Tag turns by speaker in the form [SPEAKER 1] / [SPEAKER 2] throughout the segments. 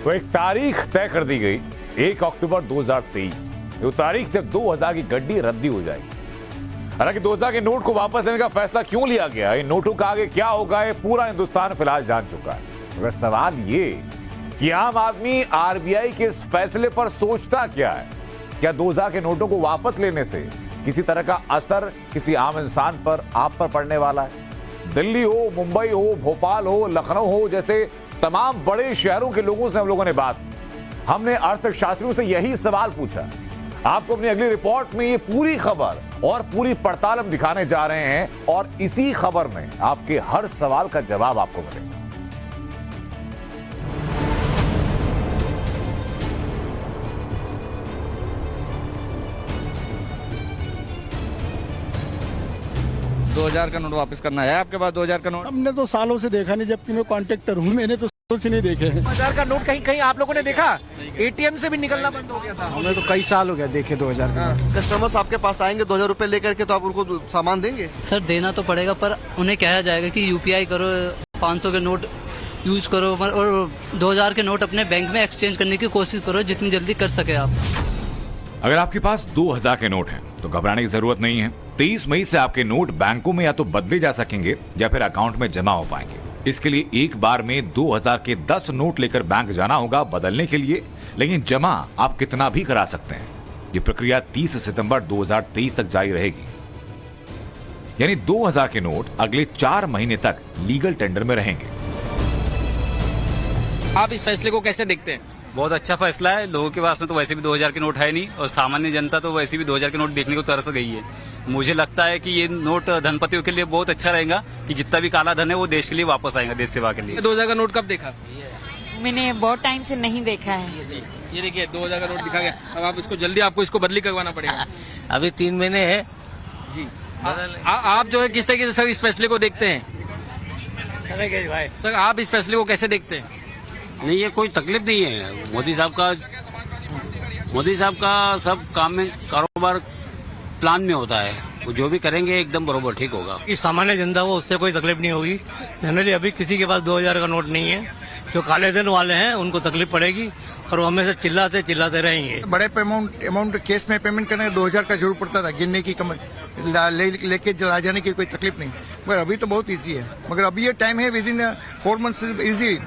[SPEAKER 1] तो एक तारीख तय कर दी गई 1 अक्टूबर 2023। वो तारीख जब 2000 की गड्डी रद्दी हो जाएगी। हालांकि 2000 के नोट को वापस लेने का फैसला क्यों लिया गया, इन नोटों का आगे क्या होगा, ये पूरा हिंदुस्तान फिलहाल जान चुका है। मगर सवाल ये कि आम आदमी आरबीआई के इस फैसले पर सोचता क्या है। क्या 2000 के नोटों को वापस लेने से किसी तरह का असर किसी आम इंसान पर, आप पर पड़ने वाला है? दिल्ली हो, मुंबई हो, भोपाल हो, लखनऊ हो जैसे तमाम बड़े शहरों के लोगों से हम लोगों ने बात की। हमने अर्थशास्त्रियों से यही सवाल पूछा। आपको अपनी अगली रिपोर्ट में ये पूरी खबर और पूरी पड़ताल हम दिखाने जा रहे हैं और इसी खबर में आपके हर सवाल का जवाब आपको मिलेगा।
[SPEAKER 2] का नोट वापस करना है आपके पास? 2000 का नोट
[SPEAKER 3] हमने तो सालों से देखा नहीं, जबकि मैं कॉन्ट्रैक्टर हूँ, मैंने तो सालों से नहीं देखे हैं।
[SPEAKER 4] 2000 का नोट कहीं कहीं आप लोगों ने देखा? एटीएम से भी निकलना बंद हो गया था।
[SPEAKER 3] हमें तो कई साल हो गया देखे 2000 का।
[SPEAKER 2] कस्टमर्स आपके पास आएंगे 2000 रुपए लेकर के, तो आप उनको सामान देंगे?
[SPEAKER 5] सर देना तो पड़ेगा, पर उन्हें कहा जाएगा कि यूपीआई करो, 500 के नोट यूज करो और 2000 के नोट अपने बैंक में एक्सचेंज करने की कोशिश करो जितनी जल्दी कर सके आप।
[SPEAKER 1] अगर आपके पास 2000 के नोट हैं तो घबराने की जरूरत नहीं है। 23 मई से आपके नोट बैंकों में या तो बदले जा सकेंगे या फिर अकाउंट में जमा हो पाएंगे। इसके लिए एक बार में 2000 के 10 नोट लेकर बैंक जाना होगा बदलने के लिए, लेकिन जमा आप कितना भी करा सकते हैं। ये प्रक्रिया 30 सितंबर 2023 तक जारी रहेगी। यानी 2000 के नोट अगले 4 महीने तक लीगल टेंडर में रहेंगे।
[SPEAKER 6] आप इस फैसले को कैसे देखते हैं?
[SPEAKER 7] बहुत अच्छा फैसला है। लोगों के पास में तो वैसे भी 2000 के नोट है नहीं और सामान्य जनता तो वैसे भी 2000 के नोट देखने को तरस गई है। मुझे लगता है कि ये नोट धनपतियों के लिए बहुत अच्छा रहेगा कि जितना भी काला धन है वो देश के लिए वापस आएगा, देश सेवा के लिए।
[SPEAKER 6] 2000 का नोट कब देखा?
[SPEAKER 8] मैंने बहुत टाइम से नहीं देखा है।
[SPEAKER 6] ये देखिए 2000 का नोट दिखा गया। अब आप इसको जल्दी आपको इसको बदली करवाना पड़ेगा।
[SPEAKER 5] अभी 3 महीने है
[SPEAKER 6] जी। आप जो है किस तरीके से सर इस फैसले को देखते हैं? सर आप इस फैसले को कैसे देखते हैं?
[SPEAKER 7] नहीं, ये कोई तकलीफ नहीं है। मोदी साहब का सब काम में कारोबार प्लान में होता है, वो जो भी करेंगे एकदम बरोबर ठीक होगा।
[SPEAKER 5] कि सामान्य जनता को उससे कोई तकलीफ नहीं होगी। जनरली अभी किसी के पास 2000 का नोट नहीं है। जो काले धन वाले हैं उनको तकलीफ पड़ेगी और वो हमेशा चिल्लाते रहेंगे।
[SPEAKER 3] बड़े अमाउंट केस में पेमेंट करने 2000 का जरूर पड़ता था, गिनने की लेके ला जाने की कोई तकलीफ नहीं। मगर अभी तो बहुत ईजी है। मगर अभी ये टाइम है, विद इन 4 मंथ्स इजी।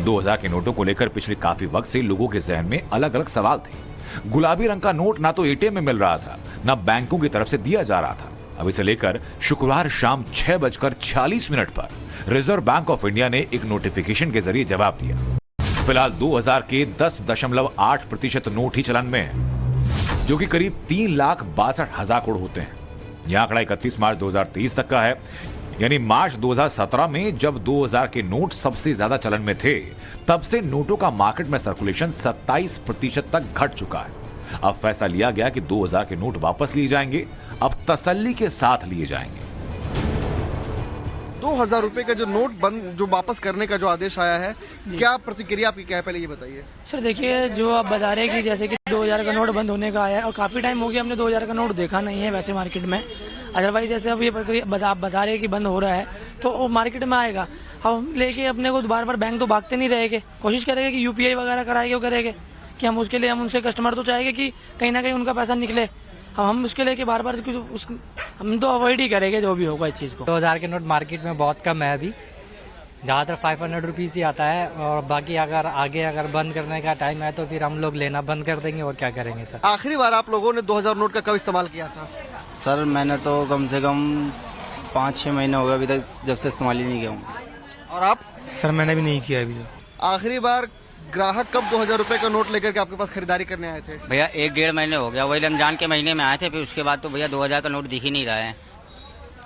[SPEAKER 1] 2000 के नोटों को लेकर पिछले काफी वक्त से लोगों के जहन में अलग अलग सवाल थे। गुलाबी रंग का नोट ना तो एटीएम में मिल रहा था, ना बैंकों की तरफ से दिया जा रहा था। अब इसे लेकर शुक्रवार शाम 6:46 पर रिजर्व बैंक ऑफ इंडिया ने एक नोटिफिकेशन के जरिए जवाब दिया। फिलहाल 2000 के 10.8% नोट ही चलन में है, जो कि करीब 3,62,000 करोड़ होते हैं। यह आंकड़ा 31 मार्च 2023 तक का है। यानी मार्च 2017 में जब 2000 के नोट सबसे ज्यादा चलन में थे, तब से नोटों का मार्केट में सर्कुलेशन 27% तक घट चुका है। अब फैसला लिया गया कि 2000 के नोट वापस लिए जाएंगे, अब तसल्ली के साथ लिए जाएंगे।
[SPEAKER 2] 2000 रुपए का जो नोट बंद, जो वापस करने का जो आदेश आया है, क्या प्रतिक्रिया आपकी क्या है, पहले ये बताइए।
[SPEAKER 8] सर देखिए, जो आप बता रहे हैं कि जैसे कि 2000 का नोट बंद होने का आया है और काफी टाइम हो गया हमने 2000 का नोट देखा नहीं है वैसे मार्केट में। अदरवाइज जैसे अब ये प्रक्रिया आप बता रहे हैं कि बंद हो रहा है तो वो मार्केट में आएगा। अब हम लेके अपने को बार बैंक तो भागते नहीं रहेंगे, कोशिश करेंगे कि यूपीआई वगैरह कराएंगे, वो करेंगे कि हम उसके लिए हम उनसे कस्टमर तो चाहेंगे कि कहीं ना कहीं उनका पैसा निकले। हम उसके लिए कि बार हम तो अवॉइड ही करेंगे जो भी होगा इस चीज़ को।
[SPEAKER 5] 2000 के नोट मार्केट में बहुत कम है अभी, ज़्यादातर 500 रुपीज़ ही आता है। और बाकी अगर बंद करने का टाइम है तो फिर हम लोग लेना बंद कर देंगे और क्या करेंगे सर।
[SPEAKER 2] आखिरी बार आप लोगों ने 2000 नोट का कब इस्तेमाल किया था?
[SPEAKER 9] सर मैंने तो कम से कम 5-6 महीने हो गए अभी तक जब से इस्तेमाल ही नहीं किया हूँ।
[SPEAKER 2] और आप?
[SPEAKER 3] सर मैंने भी नहीं किया अभी तक।
[SPEAKER 2] आखिरी बार ग्राहक कब 2000 रुपए का नोट लेकर के आपके पास खरीदारी करने आए थे?
[SPEAKER 9] भैया 1-1.5 महीने हो गया, वही रमजान के महीने में आए थे। फिर उसके बाद तो भैया 2000 का नोट दिख ही नहीं रहा है।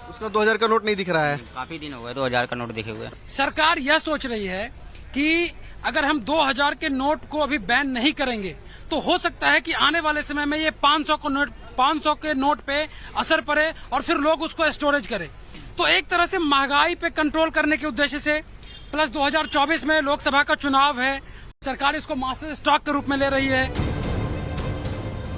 [SPEAKER 2] उसका 2000 का नोट नहीं दिख रहा है?
[SPEAKER 9] काफी दिन हो गए 2000 का नोट दिखे हुए।
[SPEAKER 6] सरकार यह सोच रही है कि अगर हम 2000 के नोट को अभी बैन नहीं करेंगे तो हो सकता है कि आने वाले समय में ये 500 के नोट पे असर पड़े और फिर लोग उसको स्टोरेज करें। तो एक तरह से महंगाई पे कंट्रोल करने के उद्देश्य से, प्लस 2024 में लोकसभा का चुनाव है, सरकार इसको मास्टर स्टॉक के रूप में ले रही है।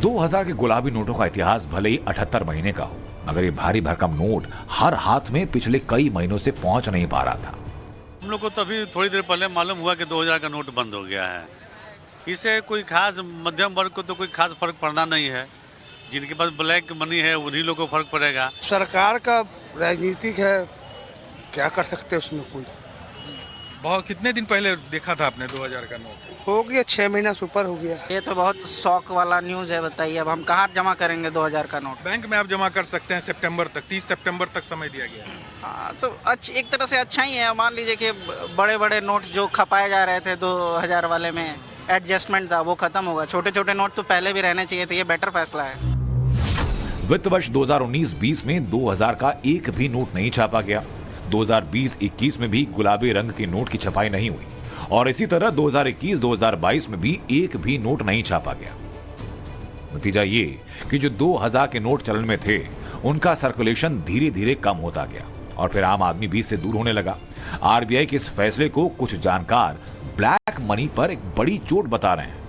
[SPEAKER 1] 2000 के गुलाबी नोटों का इतिहास भले ही 78 महीने का हो, मगर ये भारी भरकम नोट हर हाथ में पिछले कई महीनों से पहुंच नहीं पा रहा था।
[SPEAKER 10] हम लोग को तो अभी थोड़ी देर पहले मालूम हुआ कि 2000 का नोट बंद हो गया है। इससे कोई खास मध्यम वर्ग को तो कोई खास फर्क पड़ना नहीं है। जिनके पास ब्लैक मनी है उन्हीं लोगों को फर्क पड़ेगा।
[SPEAKER 11] सरकार का राजनीतिक है, क्या कर सकते हैं उसमें कोई।
[SPEAKER 12] बहुत कितने दिन पहले देखा था आपने 2000 का नोट?
[SPEAKER 11] हो गया 6 महीना से ऊपर हो गया।
[SPEAKER 9] ये तो बहुत शौक वाला न्यूज़ है, बताइए अब हम कहाँ जमा करेंगे 2000 का नोट?
[SPEAKER 12] बैंक में आप जमा कर सकते हैं सितंबर तक, 30 सितंबर तक समय दिया गया है।
[SPEAKER 9] हाँ तो एक तरह से अच्छा ही है। मान लीजिए कि बड़े बड़े नोट्स जो खपाए जा रहे थे 2000 वाले में एडजस्टमेंट था, वो खत्म होगा। छोटे छोटे नोट तो पहले भी रहने चाहिए थे, ये बेटर फैसला है।
[SPEAKER 1] वित्त वर्ष 2019-20 में 2000 का एक भी नोट नहीं छापा गया। 2020-21 में भी गुलाबी रंग के नोट की छपाई नहीं हुई और इसी तरह 2021-2022 में भी एक भी नोट नहीं छापा गया। नतीजा ये कि जो 2000 के नोट चलन में थे उनका सर्कुलेशन धीरे धीरे कम होता गया और फिर आम आदमी बीच से दूर होने लगा। आरबीआई के इस फैसले को कुछ जानकार ब्लैक मनी पर एक बड़ी चोट बता रहे हैं।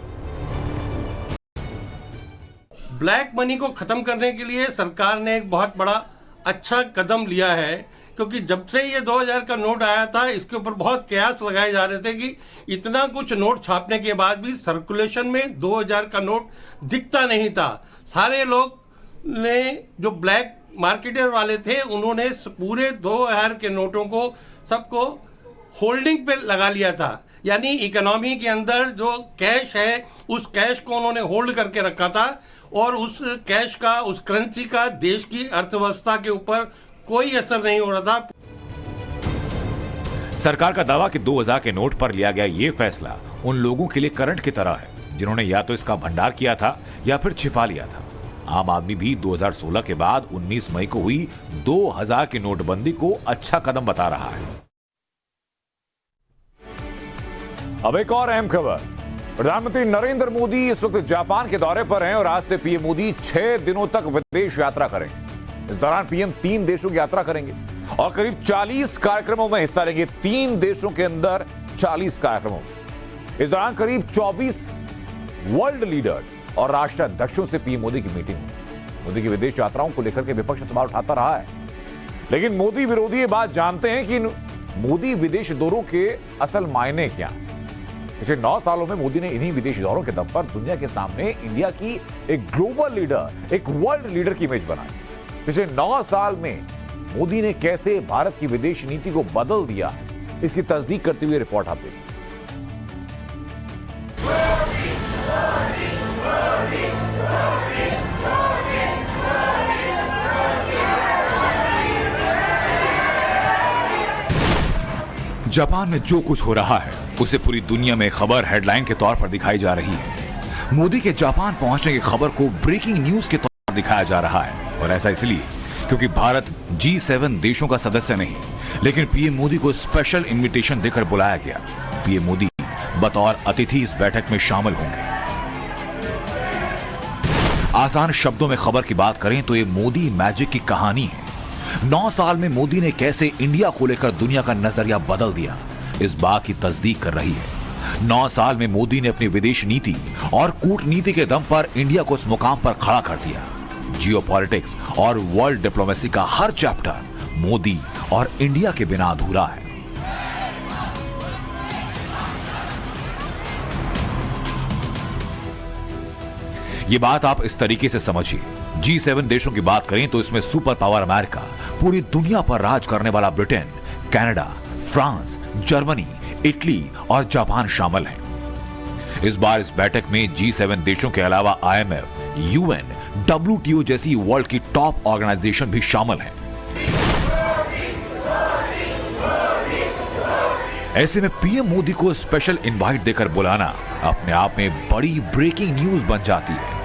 [SPEAKER 13] ब्लैक मनी को खत्म करने के लिए सरकार ने एक बहुत बड़ा अच्छा कदम लिया है, क्योंकि जब से ये 2000 का नोट आया था इसके ऊपर बहुत कयास लगाए जा रहे थे कि इतना कुछ नोट छापने के बाद भी सर्कुलेशन में 2000 का नोट दिखता नहीं था। सारे लोग ने जो ब्लैक मार्केटर वाले थे उन्होंने पूरे 2000 के नोटों को सबको होल्डिंग पे लगा लिया था, यानी इकोनॉमी के अंदर जो कैश है उस कैश को उन्होंने होल्ड करके रखा था और उस कैश का, उस करेंसी का देश की अर्थव्यवस्था के ऊपर कोई असर नहीं हो रहा था।
[SPEAKER 1] सरकार का दावा कि 2000 के नोट पर लिया गया ये फैसला उन लोगों के लिए करंट की तरह है जिन्होंने या तो इसका भंडार किया था या फिर छिपा लिया था। आम आदमी भी 2016 के बाद 19 मई को हुई 2000 की नोटबंदी को अच्छा कदम बता रहा है। अब एक और अहम खबर। प्रधानमंत्री नरेंद्र मोदी इस वक्त जापान के दौरे पर हैं और आज से पीएम मोदी 6 दिनों तक विदेश यात्रा करेंगे। इस दौरान पीएम 3 देशों की यात्रा करेंगे और करीब 40 कार्यक्रमों में हिस्सा लेंगे। 3 देशों के अंदर 40 कार्यक्रमों में। इस दौरान करीब 24 वर्ल्ड लीडर्स और राष्ट्राध्यक्षों से पीएम मोदी की मीटिंग हुई। मोदी की विदेश यात्राओं को लेकर के विपक्ष सवाल उठाता रहा है, लेकिन मोदी विरोधी ये बात जानते हैं कि मोदी विदेश दौरों के असल मायने क्या हैं। पिछले 9 सालों में मोदी ने इन्हीं विदेशी दौरों के दम पर दुनिया के सामने इंडिया की एक ग्लोबल लीडर, एक वर्ल्ड लीडर की इमेज बनाई। पिछले 9 साल में मोदी ने कैसे भारत की विदेश नीति को बदल दिया, इसकी तस्दीक करती हुई रिपोर्ट आप देखिए। जापान में जो कुछ हो रहा है उसे पूरी दुनिया में खबर हेडलाइन के तौर पर दिखाई जा रही है। मोदी के जापान पहुंचने की खबर को ब्रेकिंग न्यूज के तौर पर दिखाया जा रहा है और ऐसा इसलिए क्योंकि भारत G7 देशों का सदस्य नहीं, लेकिन पीएम मोदी को स्पेशल इनविटेशन देकर बुलाया गया। पीएम मोदी बतौर अतिथि इस बैठक में शामिल होंगे। आसान शब्दों में खबर की बात करें तो ये मोदी मैजिक की कहानी है। 9 साल में मोदी ने कैसे इंडिया को लेकर दुनिया का नजरिया बदल दिया, इस बात की तस्दीक कर रही है। 9 साल में मोदी ने अपनी विदेश नीति और कूटनीति के दम पर इंडिया को इस मुकाम पर खड़ा कर दिया। जियोपॉलिटिक्स और वर्ल्ड डिप्लोमेसी का हर चैप्टर मोदी और इंडिया के बिना अधूरा है। ये बात आप इस तरीके से समझिए। G7 देशों की बात करें तो इसमें सुपर पावर अमेरिका, पूरी दुनिया पर राज करने वाला Britain, Canada, France, Germany, Italy और जापान शामिल हैं। इस बार इस बैठक में G7 देशों के अलावा IMF, UN, WTO जैसी वर्ल्ड की टॉप ऑर्गेनाइजेशन भी शामिल हैं। ऐसे में पीएम मोदी को स्पेशल इनवाइट देकर बुलाना अपने आप में बड़ी ब्रेकिंग न्यूज बन जाती है।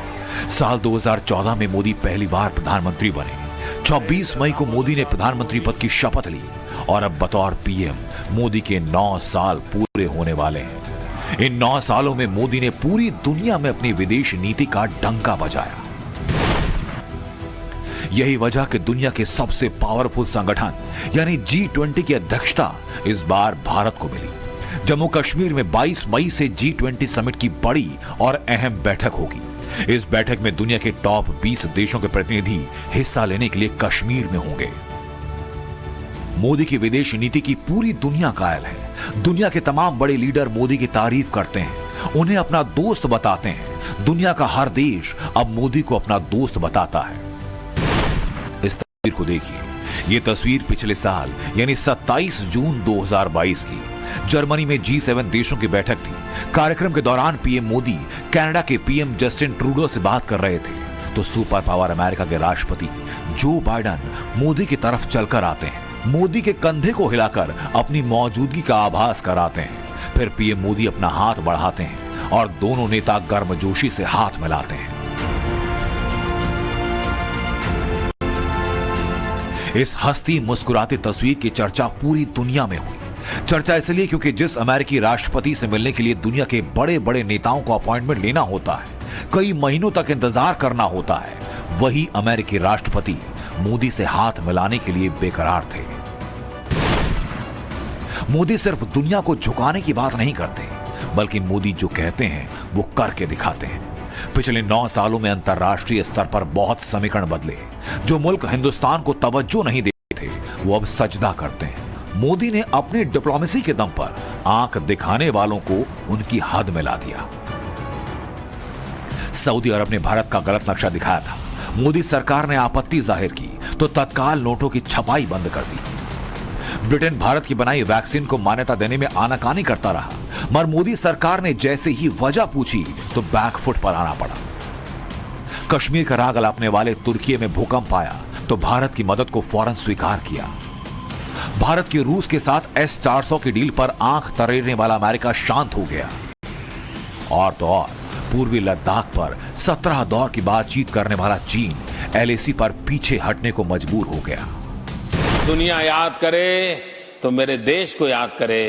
[SPEAKER 1] साल 2014 में मोदी पहली बार प्रधानमंत्री बने। 26 मई को मोदी ने प्रधानमंत्री पद की शपथ ली और अब बतौर पीएम मोदी के 9 साल पूरे होने वाले हैं। इन 9 सालों में मोदी ने पूरी दुनिया में अपनी विदेश नीति का डंका बजाया। यही वजह कि दुनिया के सबसे पावरफुल संगठन यानी G20 की अध्यक्षता इस बार भारत को मिली। जम्मू कश्मीर में 22 मई से G20 समिट की बड़ी और अहम बैठक होगी। इस बैठक में दुनिया के टॉप 20 देशों के प्रतिनिधि हिस्सा लेने के लिए कश्मीर में होंगे। मोदी की विदेशी नीति की पूरी दुनिया कायल है। दुनिया के तमाम बड़े लीडर मोदी की तारीफ करते हैं, उन्हें अपना दोस्त बताते हैं। दुनिया का हर देश अब मोदी को अपना दोस्त बताता है। इस तस्वीर को देखिए, ये तस्वीर पिछले साल यानी 27 जून 2022 की जर्मनी में G7 देशों की बैठक थी। कार्यक्रम के दौरान पीएम मोदी कनाडा के पीएम जस्टिन ट्रूडो से बात कर रहे थे तो सुपर पावर अमेरिका के राष्ट्रपति जो बाइडेन मोदी की तरफ चलकर आते हैं, मोदी के कंधे को हिलाकर अपनी मौजूदगी का आभास कराते हैं। फिर पीएम मोदी अपना हाथ बढ़ाते हैं और दोनों नेता गर्मजोशी से हाथ मिलाते हैं। इस हंसती मुस्कुराती तस्वीर की चर्चा पूरी दुनिया में हुई। चर्चा इसलिए क्योंकि जिस अमेरिकी राष्ट्रपति से मिलने के लिए दुनिया के बड़े बड़े नेताओं को अपॉइंटमेंट लेना होता है, कई महीनों तक इंतजार करना होता है, वही अमेरिकी राष्ट्रपति मोदी से हाथ मिलाने के लिए बेकरार थे। मोदी सिर्फ दुनिया को झुकाने की बात नहीं करते, बल्कि मोदी जो कहते हैं वो करके दिखाते हैं। पिछले 9 सालों में अंतर्राष्ट्रीय स्तर पर बहुत समीकरण बदले। जो मुल्क हिंदुस्तान को तवज्जो नहीं देते थे, वो अब सजदा करते हैं। मोदी ने अपनी डिप्लोमेसी के दम पर आंख दिखाने वालों को उनकी हद में ला दिया। सऊदी अरब ने भारत का गलत नक्शा दिखाया था। मोदी सरकार ने आपत्ति जाहिर की तो तत्काल नोटों की छपाई बंद कर दी। ब्रिटेन भारत की बनाई वैक्सीन को मान्यता देने में आनाकानी करता रहा, मगर मोदी सरकार ने जैसे ही वजह पूछी तो बैकफुट पर आना पड़ा। कश्मीर का राग अलापने वाले तुर्की में भूकंप आया तो भारत की मदद को फौरन स्वीकार किया। भारत की रूस के साथ S-400 की डील पर आंख तरेरने वाला अमेरिका शांत हो गया। और तो और पूर्वी लद्दाख पर 17 दौर की बातचीत करने वाला चीन LAC पर पीछे हटने को मजबूर हो गया।
[SPEAKER 14] दुनिया याद करे तो मेरे देश को याद करे,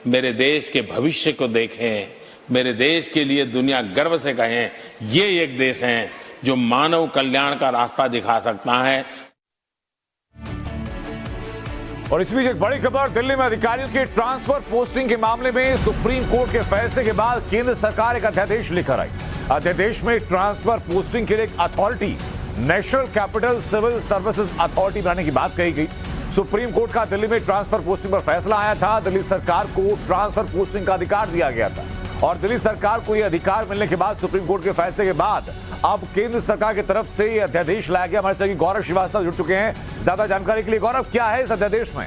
[SPEAKER 14] मेरे देश के भविष्य को देखें, मेरे देश के लिए दुनिया गर्व से कहें, ये एक देश है जो मानव कल्याण का रास्ता दिखा सकता है।
[SPEAKER 1] और इस बीच एक बड़ी खबर, दिल्ली में अधिकारियों की ट्रांसफर पोस्टिंग के मामले में सुप्रीम कोर्ट के फैसले के बाद केंद्र सरकार एक अध्यादेश लेकर आई। अध्यादेश में ट्रांसफर पोस्टिंग के लिए एक authority, national capital civil services authority बनाने की बात कही गई। सुप्रीम कोर्ट का दिल्ली में ट्रांसफर पोस्टिंग पर फैसला आया था। दिल्ली सरकार को ट्रांसफर पोस्टिंग का अधिकार दिया गया था और दिल्ली सरकार को यह अधिकार मिलने के बाद सुप्रीम कोर्ट के फैसले के बाद अब केंद्र सरकार की तरफ से यह अध्यादेश लाया गया। हमारे साथ गौरव श्रीवास्तव जुड़ चुके हैं ज्यादा जानकारी के लिए। गौरव, क्या है इस अध्यादेश में?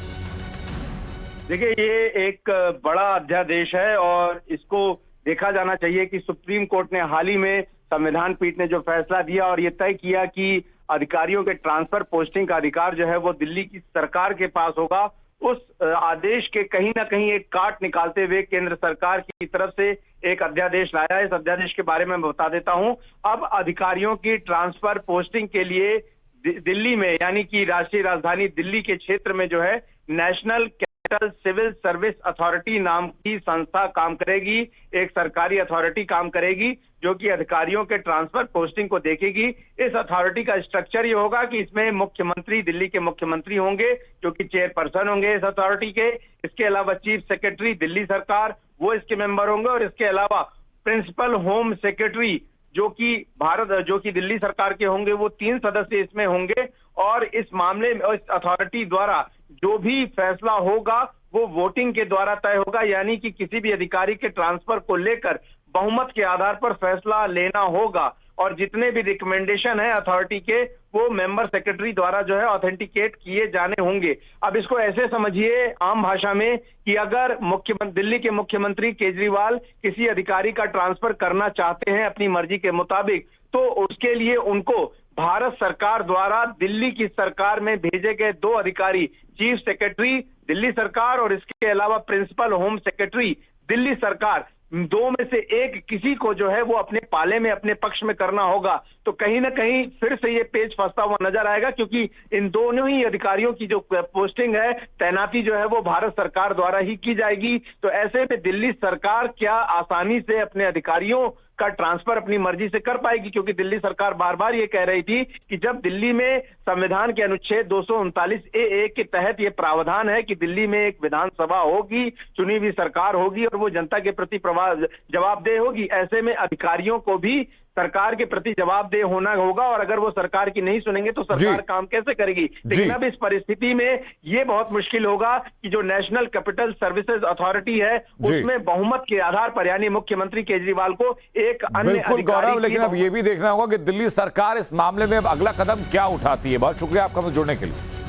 [SPEAKER 15] देखिए, ये एक बड़ा अध्यादेश है और इसको देखा जाना चाहिए कि सुप्रीम कोर्ट ने हाल ही में संविधान पीठ ने जो फैसला दिया और ये तय किया कि अधिकारियों के ट्रांसफर पोस्टिंग का अधिकार जो है वो दिल्ली की सरकार के पास होगा। उस आदेश के कहीं ना कहीं एक काट निकालते हुए केंद्र सरकार की तरफ से एक अध्यादेश लाया है। इस अध्यादेश के बारे में मैं बता देता हूं। अब अधिकारियों की ट्रांसफर पोस्टिंग के लिए दिल्ली में, यानी कि राष्ट्रीय राजधानी दिल्ली के क्षेत्र में जो है national capital civil service authority नाम की संस्था काम करेगी। एक सरकारी अथॉरिटी काम करेगी जो कि अधिकारियों के ट्रांसफर पोस्टिंग को देखेगी। इस अथॉरिटी का स्ट्रक्चर ये होगा कि इसमें मुख्यमंत्री, दिल्ली के मुख्यमंत्री होंगे जो कि चेयरपर्सन होंगे इस अथॉरिटी के। इसके अलावा चीफ सेक्रेटरी दिल्ली सरकार, वो इसके मेंबर होंगे और इसके अलावा प्रिंसिपल होम सेक्रेटरी जो कि दिल्ली सरकार के होंगे, वो 3 सदस्य इसमें होंगे। और इस मामले में इस अथॉरिटी द्वारा जो भी फैसला होगा वो वोटिंग के द्वारा तय होगा, यानी कि किसी भी अधिकारी के ट्रांसफर को लेकर बहुमत के आधार पर फैसला लेना होगा। और जितने भी रिकमेंडेशन है अथॉरिटी के, वो मेंबर सेक्रेटरी द्वारा जो है ऑथेंटिकेट किए जाने होंगे। अब इसको ऐसे समझिए आम भाषा में कि अगर दिल्ली के मुख्यमंत्री केजरीवाल किसी अधिकारी का ट्रांसफर करना चाहते हैं अपनी मर्जी के मुताबिक, तो उसके लिए उनको भारत सरकार द्वारा दिल्ली की सरकार में भेजे गए 2 अधिकारी, चीफ सेक्रेटरी दिल्ली सरकार और इसके अलावा प्रिंसिपल होम सेक्रेटरी दिल्ली सरकार, 2 में से एक किसी को जो है वो अपने पाले में, अपने पक्ष में करना होगा। तो कहीं ना कहीं फिर से ये पेच फंसता हुआ नजर आएगा, क्योंकि इन दोनों ही अधिकारियों की जो पोस्टिंग है, तैनाती जो है वो भारत सरकार द्वारा ही की जाएगी। तो ऐसे में दिल्ली सरकार क्या आसानी से अपने अधिकारियों का ट्रांसफर अपनी मर्जी से कर पाएगी? क्योंकि दिल्ली सरकार बार बार ये कह रही थी कि जब दिल्ली में संविधान के अनुच्छेद 239A के तहत ये प्रावधान है कि दिल्ली में एक विधानसभा होगी, चुनी हुई सरकार होगी और वो जनता के प्रति जवाबदेह होगी, ऐसे में अधिकारियों को भी सरकार के प्रति जवाबदेह होना होगा, और अगर वो सरकार की नहीं सुनेंगे तो सरकार काम कैसे करेगी। लेकिन अब इस परिस्थिति में ये बहुत मुश्किल होगा कि जो नेशनल कैपिटल सर्विसेज अथॉरिटी है उसमें बहुमत के आधार पर, यानी मुख्यमंत्री केजरीवाल को एक अन्य
[SPEAKER 1] बिल्कुल गौरव, लेकिन अब ये भी देखना होगा कि दिल्ली सरकार इस मामले में अब अगला कदम क्या उठाती है। बहुत शुक्रिया आपका जुड़ने के लिए।